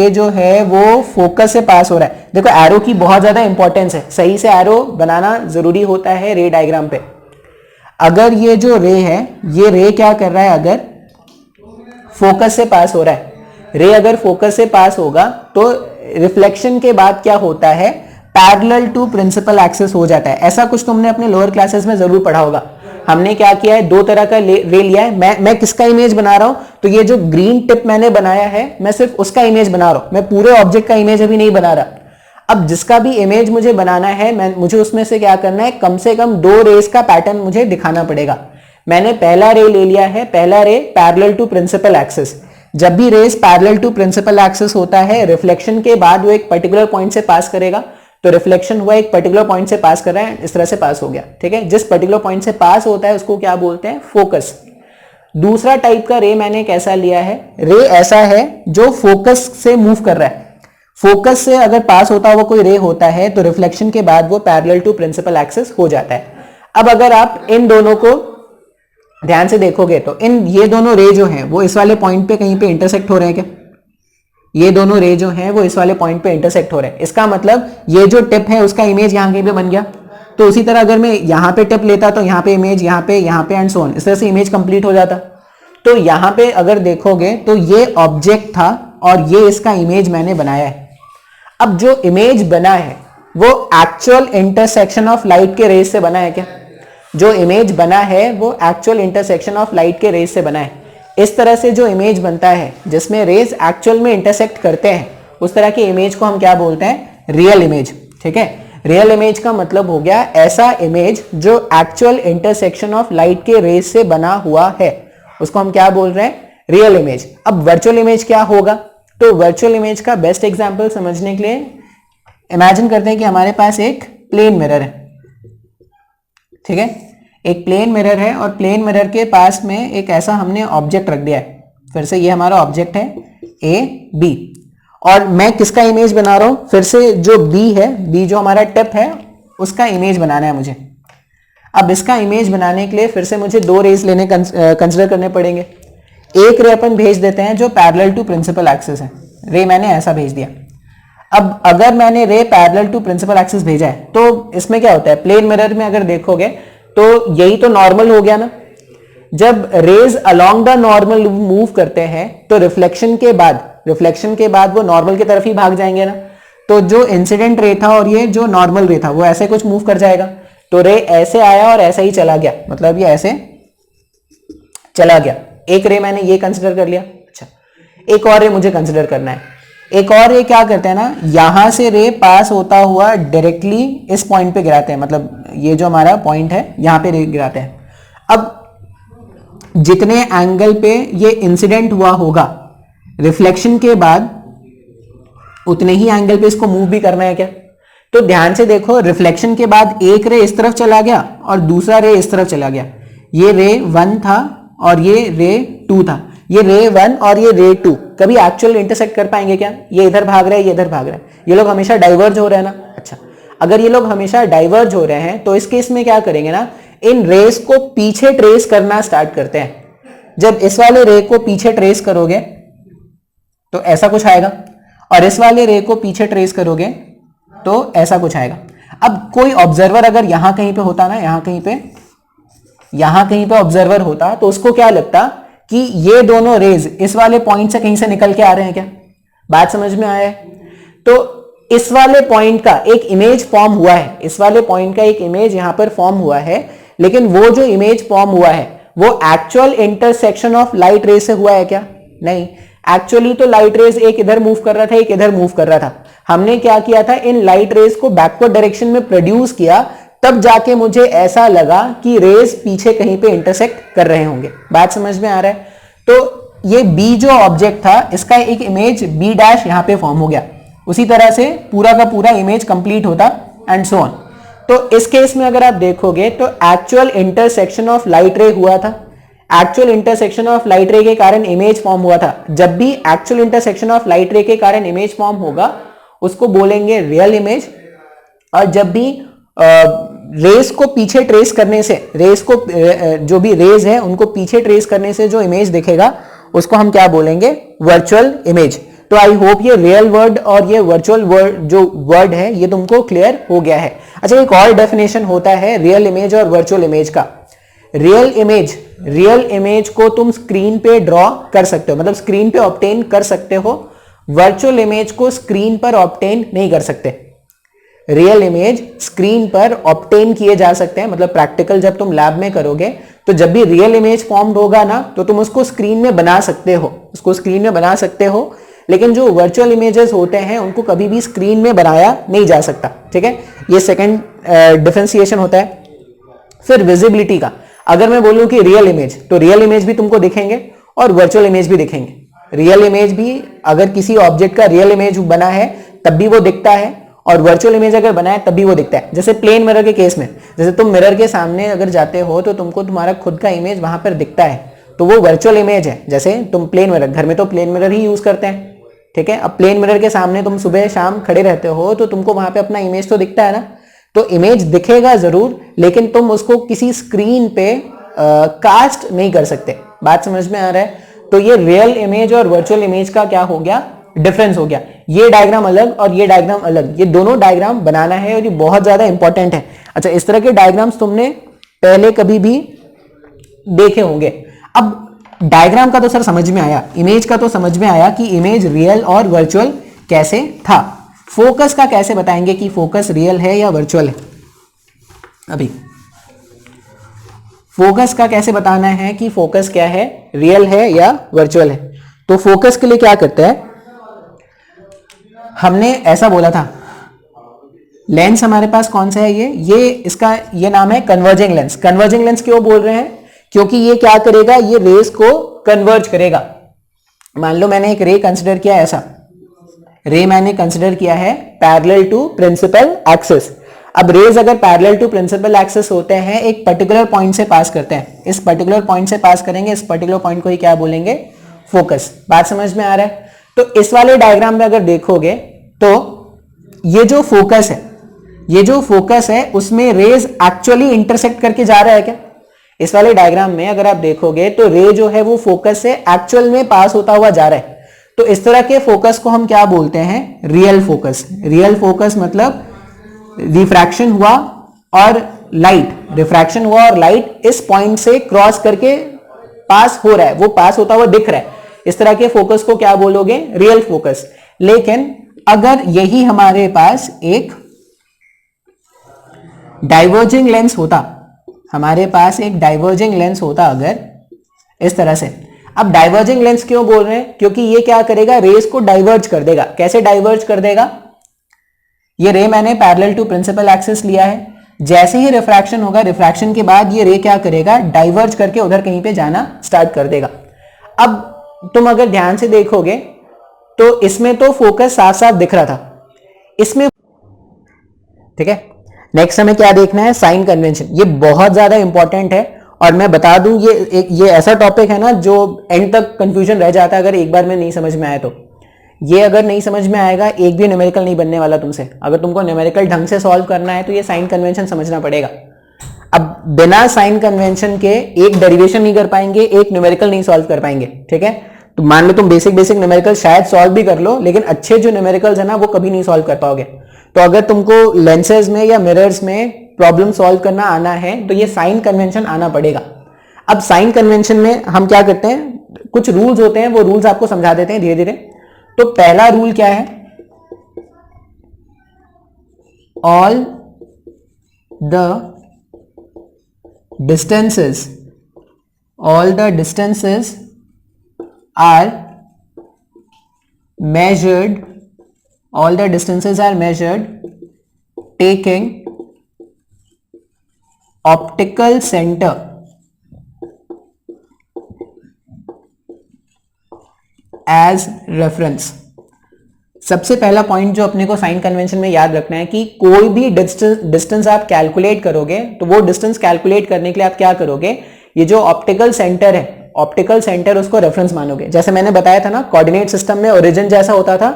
जो है वो फोकस से पास हो रहा है, देखो एरो की बहुत ज्यादा इंपॉर्टेंस है, सही से एरो बनाना जरूरी होता है रे डायग्राम पे। अगर ये जो रे है, ये रे क्या कर रहा है, अगर फोकस से पास हो रहा है, रे अगर फोकस से पास होगा तो रिफ्लेक्शन के बाद क्या होता है, पैरेलल टू प्रिंसिपल एक्सिस हो जाता है। ऐसा कुछ तुमने अपने लोअर क्लासेस में जरूर पढ़ा होगा। हमने क्या किया है, दो तरह का रे लिया है। मैं किसका इमेज बना रहा हूं, तो ये जो ग्रीन टिप मैंने बनाया है मैं सिर्फ उसका इमेज बना रहा हूं, मैं पूरे ऑब्जेक्ट का इमेज अभी नहीं बना रहा। अब जिसका भी इमेज मुझे बनाना है, मुझे उसमें से क्या करना है, कम से कम दो रेस का पैटर्न मुझे दिखाना पड़ेगा। मैंने पहला रे ले लिया है, पहला ray parallel to principal axis. जब भी rays parallel to principal axis होता है, रिफ्लेक्शन के बाद वो एक पर्टिकुलर पॉइंट से पास करेगा, तो रिफ्लेक्शन हुआ एक पर्टिकुलर पॉइंट से पास कर रहा है, इस तरह से पास हो गया, ठीक है। जिस पर्टिकुलर पॉइंट से पास होता है उसको क्या बोलते हैं, फोकस। दूसरा टाइप का रे मैंने कैसा लिया है, रे ऐसा है जो फोकस से मूव कर रहा है। फोकस से अगर पास होता हुआ कोई रे होता है तो रिफ्लेक्शन के बाद वो पैरेलल टू प्रिंसिपल एक्सिस हो जाता है। अब अगर आप इन दोनों को ध्यान से देखोगे तो ये दोनों रे जो हैं वो इस वाले पॉइंट पे कहीं पे इंटरसेक्ट हो रहे हैं क्या, ये दोनों रे जो हैं वो इस वाले पॉइंट पे इंटरसेक्ट हो रहे हैं। इसका मतलब ये जो टिप है उसका इमेज यहां कहीं पे बन गया। तो उसी तरह अगर मैं यहां पे टिप लेता तो यहां पे इमेज, यहां पे एंड सो ऑन, इस तरह से इमेज कंप्लीट हो जाता। तो यहां पे अगर देखोगे तो ये ऑब्जेक्ट था और ये इसका इमेज मैंने बनाया है। अब जो इमेज बना है वो एक्चुअल इंटरसेक्शन ऑफ लाइट के रेज से बना है क्या, जो इमेज बना है वो एक्चुअल इंटरसेक्शन ऑफ लाइट के रेज से बना है। इस तरह से जो इमेज बनता है जिसमें रेज एक्चुअल में इंटरसेक्ट करते हैं, उस तरह की इमेज को हम क्या बोलते हैं, रियल इमेज, ठीक है। रियल इमेज का मतलब हो गया ऐसा इमेज जो एक्चुअल इंटरसेक्शन ऑफ लाइट के रेज से बना हुआ है, उसको हम क्या बोल रहे हैं, रियल इमेज। अब वर्चुअल इमेज क्या होगा, तो वर्चुअल इमेज का बेस्ट एग्जांपल समझने के लिए इमेजिन करते हैं कि हमारे पास एक प्लेन मिरर है, ठीक है। एक प्लेन मिरर है और प्लेन मिरर के पास में एक ऐसा हमने ऑब्जेक्ट रख दिया है। फिर से ये हमारा ऑब्जेक्ट है ए बी, और मैं किसका इमेज बना रहा हूं, फिर से जो बी है, बी जो हमारा टिप है उसका इमेज बनाना है मुझे। अब इसका इमेज बनाने के लिए फिर से मुझे दो रेज लेने कंसिडर करने पड़ेंगे। एक रे अपन भेज देते हैं जो पैरेलल टू प्रिंसिपल एक्सिस है, रे मैंने ऐसा भेज दिया। अब अगर मैंने ray parallel to principal axis भेजा है तो इसमें क्या होता है, प्लेन मिरर में अगर देखोगे तो यही तो नॉर्मल हो गया ना। जब rays along the normal move करते हैं तो रिफ्लेक्शन के बाद वो नॉर्मल की तरफ ही भाग जाएंगे ना। तो जो इंसिडेंट रे था और ये जो नॉर्मल रे था वो ऐसे कुछ मूव कर जाएगा। तो रे ऐसे आया और ऐसे ही चला गया, मतलब ये ऐसे चला गया। एक रे मैंने ये कंसिडर कर लिया। अच्छा, एक और रे मुझे कंसिडर करना है। एक और रे क्या करते हैं ना, यहां से रे पास होता हुआ डायरेक्टली इस पॉइंट पे गिराते हैं, मतलब ये जो हमारा पॉइंट है यहां पे रे गिराते हैं। अब जितने एंगल पे ये इंसिडेंट हुआ होगा रिफ्लेक्शन के बाद, उतने ही एंगल पे इसको मूव भी करना है क्या। तो ध्यान से देखो, रिफ्लेक्शन के बाद एक रे इस तरफ चला गया और दूसरा रे इस तरफ चला गया। ये रे 1 था और ये रे 2 था। ये रे 1 और ये रे 2 कभी एक्चुअल इंटरसेक्ट कर पाएंगे क्या, ये इधर भाग रहा है, ये इधर भाग रहा है, ये लोग हमेशा डाइवर्ज हो रहे हैं ना। अच्छा, अगर ये लोग हमेशा डाइवर्ज हो रहे हैं तो इस केस में क्या करेंगे ना, इन रेस को पीछे ट्रेस करना स्टार्ट करते हैं। जब इस वाले रे को पीछे ट्रेस करोगे तो ऐसा कुछ आएगा, और इस वाले रे को पीछे ट्रेस करोगे तो ऐसा कुछ आएगा। अब कोई ऑब्जर्वर अगर यहां कहीं पे होता ना, यहां कहीं पे ऑब्जर्वर होता तो उसको क्या लगता कि ये दोनों रेज इस वाले पॉइंट से कहीं से निकल के आ रहे हैं क्या। बात समझ में आया है। तो इस वाले पॉइंट का एक इमेज फॉर्म हुआ है, इस वाले पॉइंट का एक इमेज यहां पर फॉर्म हुआ है, लेकिन वो जो इमेज फॉर्म हुआ है वो actual intersection of light rays से हुआ है क्या, नहीं। एक्चुअली तो लाइट रेज एक इधर मूव कर रहा था, एक इधर मूव कर रहा था। हमने क्या किया था, इन लाइट रेज को बैकवर्ड डायरेक्शन में प्रोड्यूस किया, तब जाके मुझे ऐसा लगा कि रेज पीछे कहीं पे इंटरसेक्ट कर रहे होंगे। बात समझ में आ रहा है। तो ये बी जो ऑब्जेक्ट था इसका एक इमेज बी डैश यहां पे फॉर्म हो गया, उसी तरह से पूरा का पूरा इमेज कंप्लीट होता एंड सो ऑन। तो इस केस में अगर आप देखोगे तो एक्चुअल इंटरसेक्शन ऑफ लाइट रे हुआ था, एक्चुअल इंटरसेक्शन ऑफ लाइट रे के कारण इमेज फॉर्म हुआ था। जब भी एक्चुअल इंटरसेक्शन ऑफ लाइट रे के कारण इमेज फॉर्म होगा उसको बोलेंगे रियल इमेज। और जब भी रेस को पीछे ट्रेस करने से, रेस को जो भी रेज है उनको पीछे ट्रेस करने से जो इमेज दिखेगा उसको हम क्या बोलेंगे, वर्चुअल इमेज। तो आई होप ये रियल वर्ड और ये वर्चुअल वर्ड जो वर्ड है ये तुमको क्लियर हो गया है। अच्छा, एक और डेफिनेशन होता है रियल इमेज और वर्चुअल इमेज का। रियल इमेज को तुम स्क्रीन पे ड्रॉ कर सकते हो, मतलब स्क्रीन पे ऑब्टेन कर सकते हो। वर्चुअल इमेज को स्क्रीन पर ऑब्टेन नहीं कर सकते। रियल इमेज स्क्रीन पर ऑब्टेन किए जा सकते हैं, मतलब प्रैक्टिकल जब तुम लैब में करोगे तो जब भी रियल इमेज फॉर्म्ड होगा ना तो तुम उसको स्क्रीन में बना सकते हो, उसको स्क्रीन में बना सकते हो। लेकिन जो वर्चुअल इमेजेस होते हैं उनको कभी भी स्क्रीन में बनाया नहीं जा सकता। ठीक है, ये सेकंड डिफरेंशिएशन होता है। फिर विजिबिलिटी का, अगर मैं बोलूं कि रियल इमेज, तो रियल इमेज भी तुमको दिखेंगे और वर्चुअल इमेज भी दिखेंगे। रियल इमेज भी, अगर किसी ऑब्जेक्ट का रियल इमेज बना है तब भी वो दिखता है, और वर्चुअल इमेज अगर बना है तब भी वो दिखता है। जैसे प्लेन मिरर के केस में, जैसे तुम मिरर के सामने अगर जाते हो तो तुमको तुम्हारा खुद का इमेज वहां पर दिखता है, तो वो वर्चुअल इमेज है। जैसे तुम प्लेन मिरर, घर में तो प्लेन मिरर ही यूज करते हैं। ठीक है, अब प्लेन मिरर के सामने तुम सुबह शाम खड़े रहते हो तो तुमको वहां पे अपना इमेज तो दिखता है ना। तो इमेज दिखेगा जरूर, लेकिन तुम उसको किसी स्क्रीन पे कास्ट नहीं कर सकते। बात समझ में आ रहा है? तो ये रियल इमेज और वर्चुअल इमेज का क्या हो गया, डिफरेंस हो गया। ये डायग्राम अलग और ये डायग्राम अलग, ये दोनों डायग्राम बनाना है और ये बहुत ज्यादा इंपॉर्टेंट है। अच्छा, इस तरह के डायग्राम्स तुमने पहले कभी भी देखे होंगे। अब डायग्राम का तो सर समझ में आया, इमेज का तो समझ में आया कि इमेज रियल और वर्चुअल कैसे था। फोकस का कैसे बताएंगे कि फोकस रियल है या वर्चुअल है? अभी फोकस का कैसे बताना है कि फोकस क्या है, रियल है या वर्चुअल है? तो फोकस के लिए क्या करते हैं, हमने ऐसा बोला था, लेंस हमारे पास कौन सा है, ये इसका ये नाम है कन्वर्जिंग लेंस। कन्वर्जिंग लेंस क्यों बोल रहे हैं? क्योंकि ये क्या करेगा, ये रेस को कन्वर्ज करेगा। मान लो मैंने एक रे कंसिडर किया, ऐसा रे मैंने कंसिडर किया है पैरेलल टू प्रिंसिपल एक्सिस। अब रेज अगर पैरेलल टू प्रिंसिपल एक्सिस होते हैं, एक पर्टिकुलर पॉइंट से पास करते हैं, इस पर्टिकुलर पॉइंट से पास करेंगे, इस पर्टिकुलर पॉइंट को ही क्या बोलेंगे, फोकस। बात समझ में आ रहा है? तो इस वाले डायग्राम में अगर देखोगे तो ये जो फोकस है, ये जो फोकस है उसमें रेज एक्चुअली इंटरसेक्ट करके जा रहा है क्या? इस वाले डायग्राम में अगर आप देखोगे तो रे जो है वो फोकस से एक्चुअल में पास होता हुआ जा रहा है। तो इस तरह के फोकस को हम क्या बोलते हैं, रियल फोकस। रियल फोकस मतलब रिफ्रैक्शन हुआ और लाइट, रिफ्रैक्शन हुआ और लाइट इस पॉइंट से क्रॉस करके पास हो रहा है, वो पास होता हुआ दिख रहा है। इस तरह के फोकस को क्या बोलोगे, रियल फोकस। लेकिन अगर यही हमारे पास एक डाइवर्जिंग लेंस होता, हमारे पास एक डाइवर्जिंग लेंस होता अगर इस तरह से। अब डाइवर्जिंग लेंस क्यों बोल रहे हैं? क्योंकि ये क्या करेगा, रेस को डाइवर्ज कर देगा। कैसे डाइवर्ज कर देगा? ये रे मैंने पैरेलल टू प्रिंसिपल एक्सिस लिया है, जैसे ही रिफ्रैक्शन होगा, रिफ्रैक्शन के बाद ये रे क्या करेगा, डाइवर्ज करके उधर कहीं पे जाना स्टार्ट कर देगा। अब तुम अगर ध्यान से देखोगे तो इसमें तो फोकस साफ साफ दिख रहा था इसमें। ठीक है, नेक्स्ट हमें क्या देखना है, साइन कन्वेंशन। ये बहुत ज्यादा इंपॉर्टेंट है और मैं बता दूं ये ऐसा टॉपिक है ना जो एंड तक कंफ्यूजन रह जाता है अगर एक बार में नहीं समझ में आया तो। ये अगर नहीं समझ में आएगा, एक भी न्यूमेरिकल नहीं बनने वाला तुमसे। अगर तुमको न्यूमेरिकल ढंग से सॉल्व करना है तो ये साइन कन्वेंशन समझना पड़ेगा। अब बिना साइन कन्वेंशन के एक डेरिवेशन नहीं कर पाएंगे, एक न्यूमेरिकल नहीं सॉल्व कर पाएंगे। ठीक है, तो मान लो तुम बेसिक न्यूमेरिकल शायद सॉल्व भी कर लो, लेकिन अच्छे जो न्यूमेरिकल्स है ना वो कभी नहीं सॉल्व कर पाओगे। तो अगर तुमको लेंसेज में या मिरर्स में प्रॉब्लम सॉल्व करना आना है तो ये साइन कन्वेंशन आना पड़ेगा। अब साइन कन्वेंशन में हम क्या करते हैं, कुछ रूल्स होते हैं, वो रूल्स आपको समझा देते हैं धीरे धीरे। तो पहला रूल क्या है, all the distances are measured, all the distances are measured taking optical center as reference। सबसे पहला पॉइंट जो अपने को साइन कन्वेंशन में याद रखना है कि कोई भी डिस्टेंस आप कैलकुलेट करोगे तो वो डिस्टेंस कैलकुलेट करने के लिए आप क्या करोगे, ये जो ऑप्टिकल सेंटर है, ऑप्टिकल सेंटर उसको रेफरेंस मानोगे। जैसे मैंने बताया था ना, कोऑर्डिनेट सिस्टम में ओरिजिन जैसा होता था,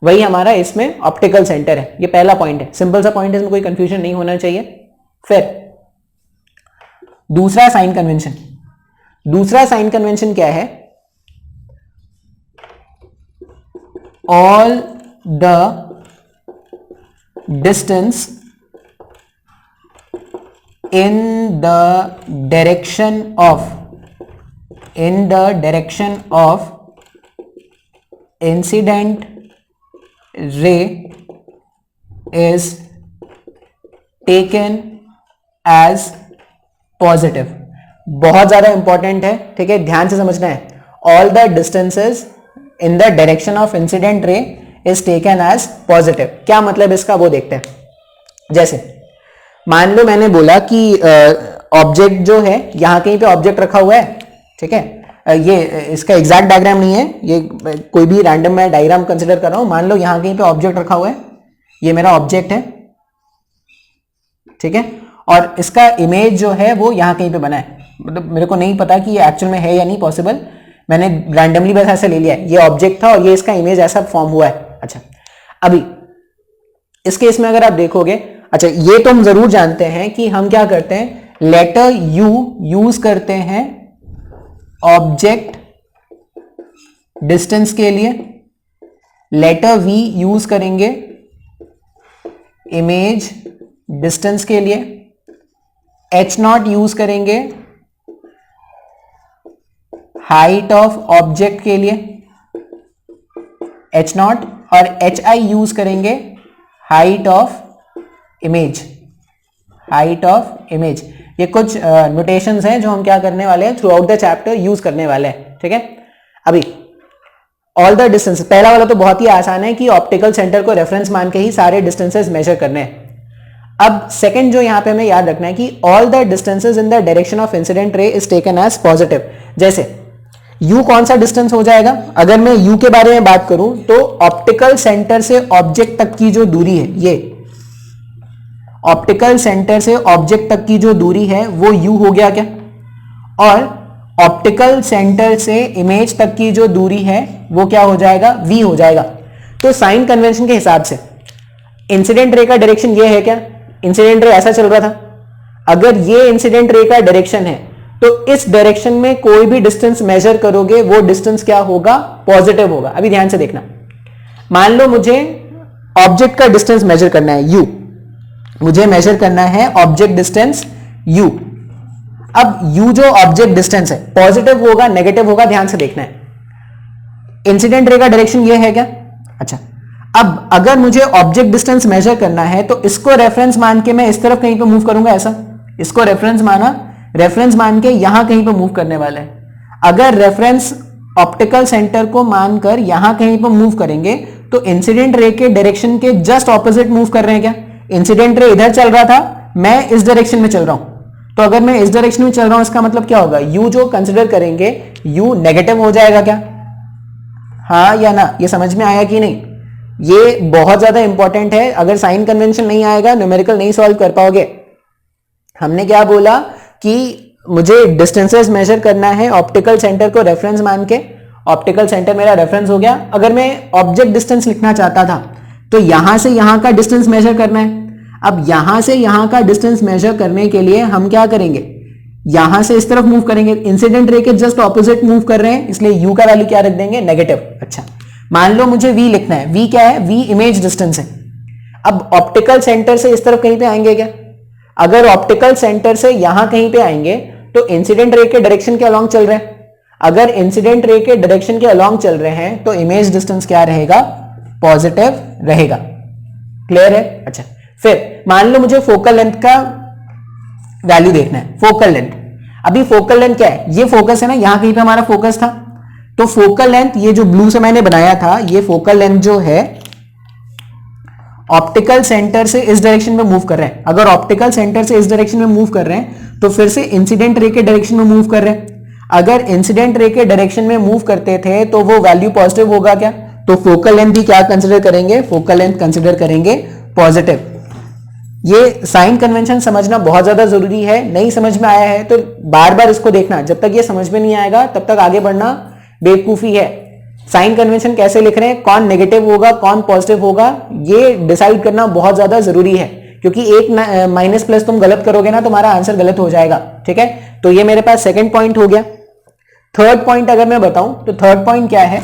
वही हमारा इसमें ऑप्टिकल सेंटर है। ये पहला पॉइंट है, सिंपल सा पॉइंट है, इसमें कोई कंफ्यूजन नहीं होना चाहिए। फिर दूसरा साइन कन्वेंशन क्या है, all the distance in the direction of incident ray is taken as positive. बहुत ज्यादा इंपॉर्टेंट है, ठीक है, ध्यान से समझना है। All the distances in the direction of incident ray is taken as positive. क्या मतलब इसका वो देखते हैं। जैसे मान लो मैंने बोला कि ऑब्जेक्ट जो है यहां कहीं पे ऑब्जेक्ट रखा हुआ है, ठीक है, ये इसका एग्जैक्ट डायग्राम नहीं है, ये कोई भी रैंडम मैं डायग्राम कंसिडर कर रहा हूं। मान लो यहां कहीं पे ऑब्जेक्ट रखा हुआ है, ये मेरा ऑब्जेक्ट है, ठीक है, और इसका इमेज जो है वो यहां कहीं पे बना है। मतलब मेरे को नहीं पता कि ये एक्चुअल में है या नहीं पॉसिबल, मैंने रैंडमली बस ऐसा ले लिया है। ये ऑब्जेक्ट था और ये इसका इमेज ऐसा फॉर्म हुआ है। अच्छा, अभी इस केस में अगर आप देखोगे, अच्छा ये तो हम जरूर जानते हैं कि हम क्या करते हैं, लेटर यू यूज करते हैं ऑब्जेक्ट डिस्टेंस के लिए, लेटर वी यूज करेंगे इमेज डिस्टेंस के लिए, एच नॉट यूज करेंगे हाइट ऑफ ऑब्जेक्ट के लिए, एच नॉट, और एच आई यूज करेंगे height of image, height of image. ये कुछ नोटेशंस हैं जो हम क्या करने वाले हैं, through out the chapter use करने वाले हैं, ठीक है। अभी ऑल द डिस्टेंस, पहला वाला तो बहुत ही आसान है कि ऑप्टिकल सेंटर को रेफरेंस मान के ही सारे डिस्टेंसेस मेजर करने हैं। अब सेकंड जो यहां पे हमें याद रखना है कि all the distances in the direction of incident ray is taken as positive. जैसे u कौन सा डिस्टेंस हो जाएगा, अगर मैं u के बारे में बात करूं तो ऑप्टिकल सेंटर से ऑब्जेक्ट तक की जो दूरी है, ये ऑप्टिकल सेंटर से ऑब्जेक्ट तक की जो दूरी है वो u हो गया क्या, और ऑप्टिकल सेंटर से इमेज तक की जो दूरी है वो क्या हो जाएगा, v हो जाएगा। तो साइन कन्वेंशन के हिसाब से इंसिडेंट रे का डायरेक्शन ये है क्या, इंसिडेंट रे ऐसा चल रहा था, अगर ये इंसिडेंट रे का डायरेक्शन है तो इस डायरेक्शन में कोई भी डिस्टेंस मेजर करोगे वो डिस्टेंस क्या होगा, पॉजिटिव होगा। अभी ध्यान से देखना, मान लो मुझे ऑब्जेक्ट का डिस्टेंस मेजर करना है u, मुझे मेजर करना है ऑब्जेक्ट डिस्टेंस u। अब u जो ऑब्जेक्ट डिस्टेंस है पॉजिटिव होगा नेगेटिव होगा, ध्यान से देखना है। इंसिडेंट रे का डायरेक्शन ये है क्या, अच्छा अब अगर मुझे ऑब्जेक्ट डिस्टेंस मेजर करना है तो इसको रेफरेंस मान के मैं इस तरफ कहीं पे मूव करूंगा, ऐसा इसको रेफरेंस माना, रेफरेंस मान के यहां कहीं पे मूव करने वाला है। अगर रेफरेंस ऑप्टिकल सेंटर को मानकर यहां कहीं पे मूव करेंगे तो इंसिडेंट रे के डायरेक्शन के जस्ट ऑपोजिट मूव कर रहे हैं क्या, इंसिडेंट रे इधर चल रहा था, मैं इस डायरेक्शन में चल रहा हूं, तो अगर मैं इस डायरेक्शन में चल रहा हूं इसका मतलब क्या होगा, u जो कंसिडर करेंगे u नेगेटिव हो जाएगा क्या, हाँ या ना, ये समझ में आया कि नहीं। ये बहुत ज्यादा इंपॉर्टेंट है, अगर साइन कन्वेंशन नहीं आएगा न्यूमेरिकल नहीं सॉल्व कर पाओगे। हमने क्या बोला कि मुझे डिस्टेंसेस मेजर करना है ऑप्टिकल सेंटर को रेफरेंस मान के, ऑप्टिकल सेंटर मेरा रेफरेंस हो गया। अगर मैं ऑब्जेक्ट डिस्टेंस लिखना चाहता था तो यहां से यहां का डिस्टेंस मेजर करना है। अब यहां से यहां का डिस्टेंस मेजर करने के लिए हम क्या करेंगे, यहां से इस तरफ मूव करेंगे, इंसिडेंट रे के जस्ट ऑपोजिट मूव कर रहे हैं इसलिए u का वैल्यू क्या रख देंगे, नेगेटिव। अच्छा मान लो मुझे v लिखना है, v क्या है, v इमेज डिस्टेंस है। अब ऑप्टिकल सेंटर से इस तरफ कहीं पे आएंगे क्या, अगर ऑप्टिकल सेंटर से यहां कहीं पे आएंगे तो इंसिडेंट रे के डायरेक्शन के अलोंग चल रहे हैं, अगर इंसिडेंट रे के डायरेक्शन के अलोंग चल रहे हैं तो इमेज डिस्टेंस क्या रहेगा, पॉजिटिव रहेगा। क्लियर है। अच्छा फिर मान लो मुझे फोकल लेंथ का वैल्यू देखना है, फोकल लेंथ। अभी फोकल लेंथ क्या है, ये फोकस है ना, यहां कहीं पे हमारा फोकस था, तो फोकल लेंथ ये जो ब्लू से मैंने बनाया था, ये फोकल लेंथ जो है ऑप्टिकल सेंटर से इस डायरेक्शन में मूव कर रहे हैं। अगर ऑप्टिकल सेंटर से इस डायरेक्शन में मूव कर रहे हैं तो फिर से इंसिडेंट रे के डायरेक्शन में मूव कर रहे हैं। अगर इंसिडेंट रे के डायरेक्शन में मूव करते थे तो वो वैल्यू पॉजिटिव होगा क्या, तो फोकल लेंथ भी क्या कंसिडर करेंगे, फोकल लेंथ कंसिडर करेंगे पॉजिटिव। ये साइन कन्वेंशन समझना बहुत ज्यादा जरूरी है, नहीं समझ में आया है तो बार बार इसको देखना, जब तक ये समझ में नहीं आएगा तब तक आगे बढ़ना बेवकूफी है। साइन कन्वेंशन कैसे लिख रहे हैं, कौन नेगेटिव होगा कौन पॉजिटिव होगा, ये डिसाइड करना बहुत ज्यादा जरूरी है, क्योंकि एक माइनस प्लस तुम गलत करोगे ना तुम्हारा आंसर गलत हो जाएगा। ठीक है, तो ये मेरे पास सेकंड पॉइंट हो गया। थर्ड पॉइंट अगर मैं बताऊं तो थर्ड पॉइंट क्या है,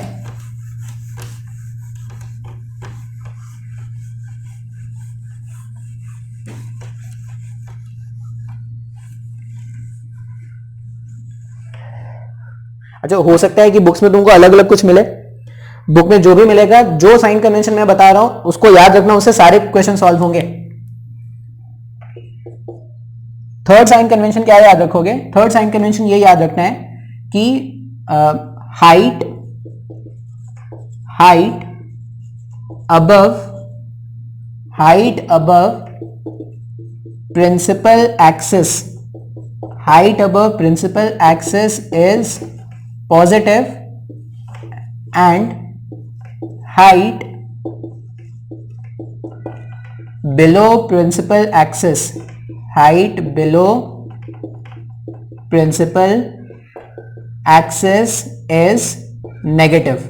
अच्छा, हो सकता है कि बुक्स में तुमको अलग अलग कुछ मिले, बुक में जो भी मिलेगा, जो साइन कन्वेंशन मैं बता रहा हूं उसको याद रखना, उससे सारे क्वेश्चन सॉल्व होंगे। थर्ड साइन कन्वेंशन क्या याद रखोगे? थर्ड साइन कन्वेंशन ये याद रखना है कि height above principal axis, height above principal axis is positive and height below principal axis is negative।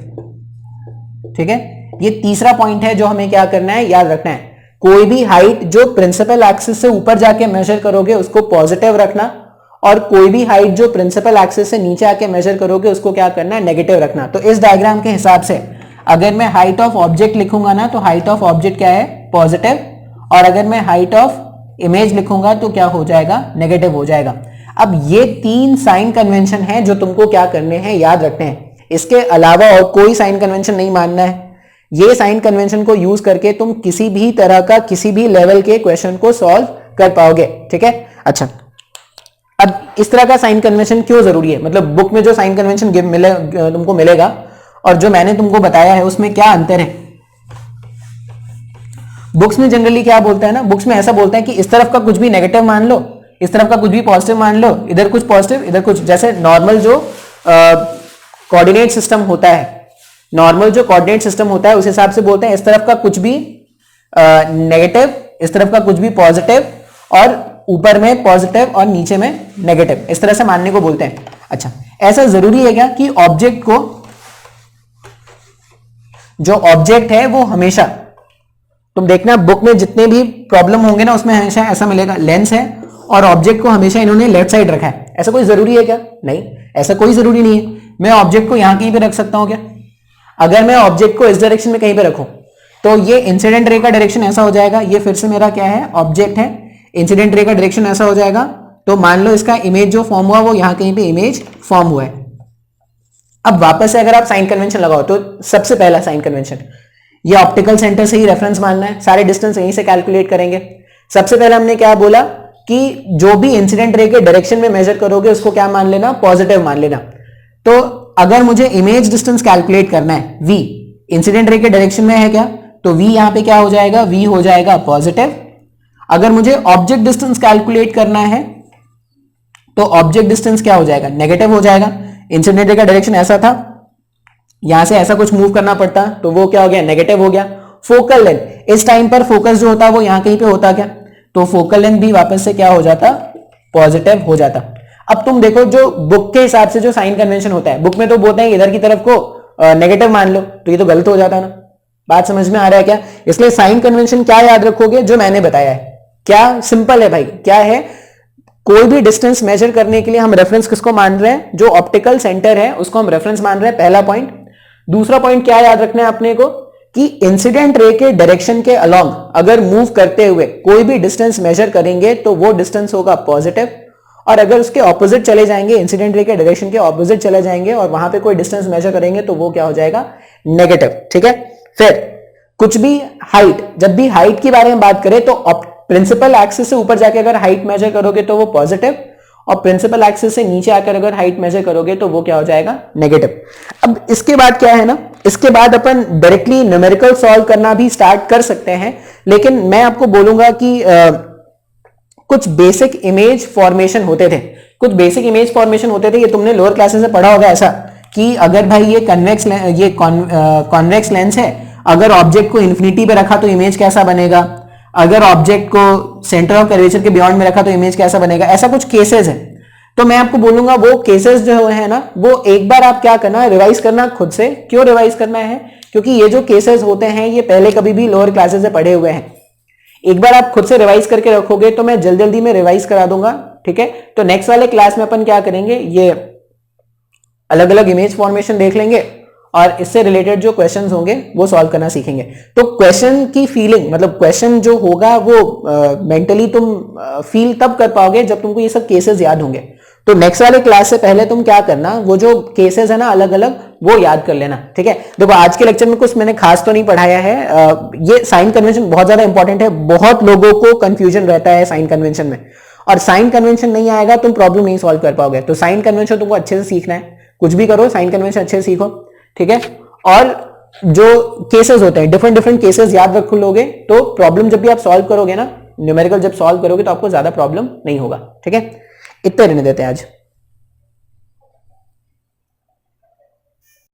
ठीक है, ये तीसरा पॉइंट है जो हमें क्या करना है, याद रखना है। कोई भी हाइट जो प्रिंसिपल एक्सिस से ऊपर जाके मेजर करोगे उसको पॉजिटिव रखना, और कोई भी हाइट जो प्रिंसिपल एक्सिस से नीचे आके मेजर करोगे उसको क्या करना है, नेगेटिव रखना। तो इस डायग्राम के हिसाब से अगर मैं हाइट ऑफ ऑब्जेक्ट लिखूंगा ना, तो हाइट ऑफ ऑब्जेक्ट क्या है, पॉजिटिव, और अगर मैं हाइट ऑफ इमेज लिखूंगा तो क्या हो जाएगा, नेगेटिव हो जाएगा। अब ये 3 साइन कन्वेंशन है जो तुमको क्या करने हैं, याद रखने हैं। इसके अलावा और कोई साइन कन्वेंशन नहीं मानना है। ये साइन कन्वेंशन को यूज करके तुम किसी भी तरह का, किसी भी लेवल के क्वेश्चन को सॉल्व कर पाओगे। ठीक है, अच्छा, अब इस तरह का साइन कन्वेंशन क्यों जरूरी है, मतलब बुक में जो साइन कन्वेंशन तुमको मिलेगा और जो मैंने तुमको बताया है उसमें क्या अंतर है। बुक्स में जनरली क्या बोलता है ना, बुक्स में ऐसा बोलता है कि इस तरफ का कुछ भी नेगेटिव मान लो, इस तरफ का कुछ भी पॉजिटिव मान लो, इधर कुछ पॉजिटिव इधर कुछ, जैसे नॉर्मल जो कोऑर्डिनेट सिस्टम होता है, नॉर्मल जो कोऑर्डिनेट सिस्टम होता है उस हिसाब से बोलते हैं इस तरफ का कुछ भी नेगेटिव, इस तरफ का कुछ भी पॉजिटिव, और ऊपर में पॉजिटिव और नीचे में नेगेटिव, इस तरह से मानने को बोलते हैं। अच्छा, ऐसा जरूरी है क्या कि ऑब्जेक्ट को, जो ऑब्जेक्ट है वो हमेशा, तुम देखना बुक में जितने भी प्रॉब्लम होंगे ना उसमें हमेशा ऐसा मिलेगा, लेंस है और ऑब्जेक्ट को हमेशा इन्होंने लेफ्ट साइड रखा है। ऐसा कोई जरूरी है क्या? नहीं, ऐसा कोई जरूरी नहीं है। मैं ऑब्जेक्ट को यहां कहीं पे रख सकता हूं क्या? अगर मैं ऑब्जेक्ट को इस डायरेक्शन में कहीं पे रखूं तो ये इंसिडेंट रे का डायरेक्शन ऐसा हो जाएगा, ये फिर से मेरा क्या है, ऑब्जेक्ट है, इंसिडेंट रे का डायरेक्शन ऐसा हो जाएगा। तो मान लो इसका इमेज जो फॉर्म हुआ वो यहां कहीं पे इमेज फॉर्म हुआ है। अब वापस से अगर आप साइन कन्वेंशन लगाओ तो सबसे पहला साइन कन्वेंशन, ये ऑप्टिकल सेंटर से ही रेफरेंस मानना है, सारे डिस्टेंस यहीं से कैलकुलेट करेंगे। सबसे पहले हमने क्या बोला कि जो भी इंसिडेंट रे के डायरेक्शन में मेजर करोगे उसको क्या मान लेना, पॉजिटिव मान लेना। तो अगर मुझे इमेज डिस्टेंस कैलकुलेट करना है, v इंसिडेंट रे के डायरेक्शन में है क्या, तो v यहां पे क्या हो जाएगा, v हो जाएगा पॉजिटिव। अगर मुझे ऑब्जेक्ट डिस्टेंस कैलकुलेट करना है तो ऑब्जेक्ट डिस्टेंस क्या हो जाएगा, नेगेटिव हो जाएगा। इंसिडेंट रे का डायरेक्शन ऐसा था, यहां से ऐसा कुछ मूव करना पड़ता तो वो क्या हो गया, नेगेटिव हो गया। फोकल लेंथ, इस टाइम पर फोकस जो होता है वो यहां कहीं पे होता क्या, तो फोकल लेंथ भी वापस से क्या हो जाता, पॉजिटिव हो जाता। अब तुम देखो जो बुक के हिसाब से जो साइन कन्वेंशन होता है, बुक में तो बोलते हैं इधर की तरफ को नेगेटिव मान लो, तो ये तो गलत हो जाता ना। बात समझ में आ रहा है क्या? इसलिए साइन कन्वेंशन क्या याद रखोगे, जो मैंने बताया है। क्या सिंपल है भाई, क्या है, कोई भी डिस्टेंस मेजर करने के लिए हम रेफरेंस किसको मान रहे हैं, जो ऑप्टिकल सेंटर है उसको हम रेफरेंस मान रहे हैं, पहला पॉइंट। दूसरा पॉइंट क्या याद रखना है अपने को कि इंसिडेंट रे के डायरेक्शन के अलोंग अगर मूव करते हुए कोई भी डिस्टेंस मेजर करेंगे तो वो डिस्टेंस होगा पॉजिटिव, और अगर उसके ऑपोजिट चले जाएंगे, इंसिडेंट रे के डायरेक्शन के ऑपोजिट चले जाएंगे और वहां पे कोई डिस्टेंस मेजर करेंगे तो वो क्या हो जाएगा, नेगेटिव। ठीक है, फिर कुछ भी हाइट, जब भी हाइट के बारे में बात करें तो प्रिंसिपल एक्सिस से ऊपर जाके अगर हाइट मेजर करोगे तो वो पॉजिटिव, और प्रिंसिपल एक्सिस से नीचे आकर अगर हाइट मेजर करोगे तो वो क्या हो जाएगा, नेगेटिव। अब इसके बाद क्या है ना, इसके बाद अपन डायरेक्टली न्यूमेरिकल सॉल्व करना भी स्टार्ट कर सकते हैं, लेकिन मैं आपको बोलूंगा कि कुछ बेसिक इमेज फॉर्मेशन होते थे, कुछ बेसिक इमेज फॉर्मेशन होते थे, ये तुमने लोअर क्लासेस में पढ़ा होगा ऐसा कि अगर भाई ये कॉन्वेक्स लेंस है, अगर ऑब्जेक्ट को इन्फिनिटी पे रखा तो इमेज कैसा बनेगा, अगर ऑब्जेक्ट को सेंटर ऑफ कर्वेचर के बियॉन्ड में रखा तो इमेज कैसा बनेगा, ऐसा कुछ केसेस है। तो मैं आपको बोलूंगा वो केसेस जो है ना, वो एक बार आप क्या करना, रिवाइज करना खुद से। क्यों रिवाइज करना है, क्योंकि ये जो केसेस होते हैं ये पहले कभी भी लोअर क्लासेस से पढ़े हुए हैं। एक बार आप खुद से रिवाइज करके रखोगे तो मैं जल्दी जल्दी में रिवाइज करा दूंगा। ठीक है, तो नेक्स्ट वाले क्लास में अपन क्या करेंगे, ये अलग अलग इमेज फॉर्मेशन देख लेंगे और इससे रिलेटेड जो क्वेश्चंस होंगे वो सॉल्व करना सीखेंगे। तो क्वेश्चन की फीलिंग, मतलब क्वेश्चन जो होगा वो मेंटली तुम फील तब कर पाओगे जब तुमको ये सब केसेस याद होंगे। तो नेक्स्ट वाले क्लास से पहले तुम क्या करना, वो जो केसेस है ना अलग अलग, वो याद कर लेना, ठीक है। देखो आज के लेक्चर में कुछ मैंने खास तो नहीं पढ़ाया है। ये साइन कन्वेंशन बहुत ज्यादा इंपॉर्टेंट है, बहुत लोगों को कंफ्यूजन रहता है साइन कन्वेंशन में, और साइन कन्वेंशन नहीं आएगा तुम प्रॉब्लम नहीं सॉल्व कर पाओगे। तो साइन कन्वेंशन तुमको अच्छे से सीखना है, कुछ भी करो साइन कन्वेंशन अच्छे से सीखो, ठीक है। और जो केसेस होते हैं, डिफरेंट डिफरेंट केसेस याद रख लोगे तो प्रॉब्लम जब भी आप सॉल्व करोगे ना, न्यूमेरिकल जब सॉल्व करोगे तो आपको ज्यादा प्रॉब्लम नहीं होगा, ठीक है। इतने रहने देते हैं आज।